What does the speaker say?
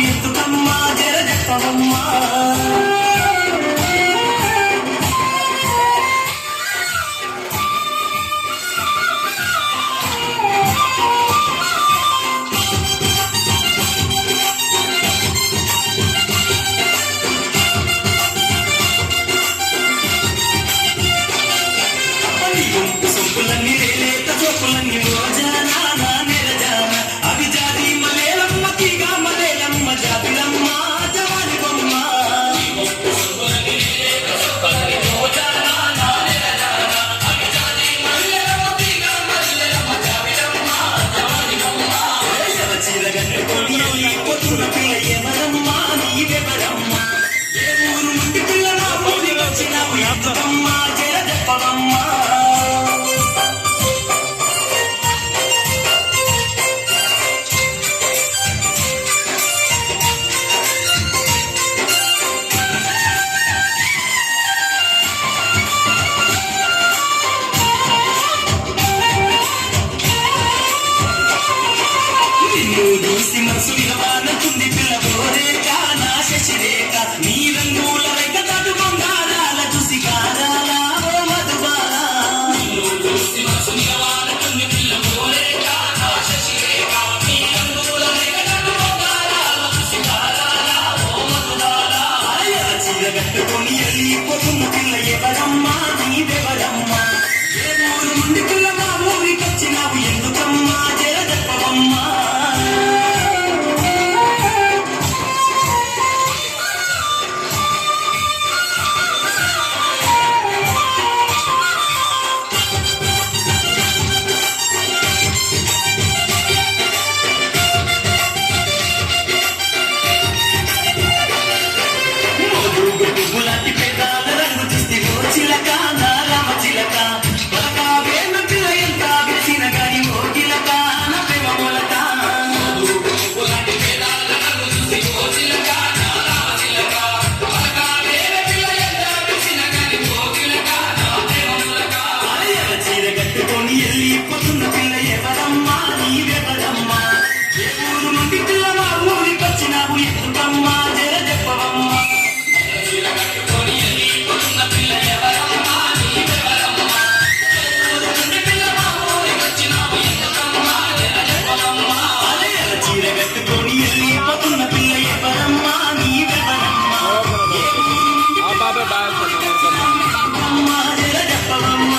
ఎందుకమ్మా జర చెప్పవమ్మా. సొంపులన్నీ లేత చోపులన్నీ రోజానా నెరజాన అవి జాతి మలేలమ్మ తీగ మలేలమ్మ జాబిలమ్మ జవాని బొమ్మ. చీర కట్టుకొని పొద్దున్న పిల్ల ఎవరమ్మా నీవెవరమ్మా. ఏ ఊరు నుండి పిల్ల నా ఊరి వచ్చినావు ఎందుకమ్మా జర చెప్పవమ్మా. చూసి మనసు విరవానంటుంది పిల్లబోరేక నా శశిరేఖ నీ రంగుల రేఖ తడు బంగారాల చూసి గారాల ఓ మధుబాల. చూసి మనసు విరవానంటుంది పిల్లబోరేక నా శశిరేఖ నీ రంగుల రేఖ తడు బంగారాల చూసి గారాల ఓ మధుబాల. చీర కట్టుకొని వెళ్ళిపోతున్న పిల్ల ఎవరమ్మా నీవెవరమ్మా. ఏ ఊరు నుండి పిల్ల మా ఊరికొచ్చినావు ఎందుకమ్మా జర చెప్పవమ్మా. పువ్వులాంటి పేదాల రంగు చూస్తే ఓ చిలక నా రామ చిలక పలక వేణ పిల్ల ఎంత విరిసిన గాని ఓ కిలక నా ప్రేమ మొలక. పువ్వులాంటి పేదాల రంగు చూస్తే ఓ చిలక నా రామ చిలక పలక వేణ పిల్ల ఎంత విరిసిన గాని ఓ కిలక నా ప్రేమ మొలక. చీర కట్టుకొని వెళ్ళిపోతున్న పిల్ల ఎవరమ్మా నీవెవరమ్మా. ఏ ఊరు నుండి పిల్ల మా ఊరికొచ్చినావు ఎందుకమ్మా జర చెప్పవమ్మా. చీర కట్టుకొని వెళ్ళిపోతున్న పిల్ల ఎవరమ్మా నీవెవరమ్మా. జర చెప్పవమ్మా.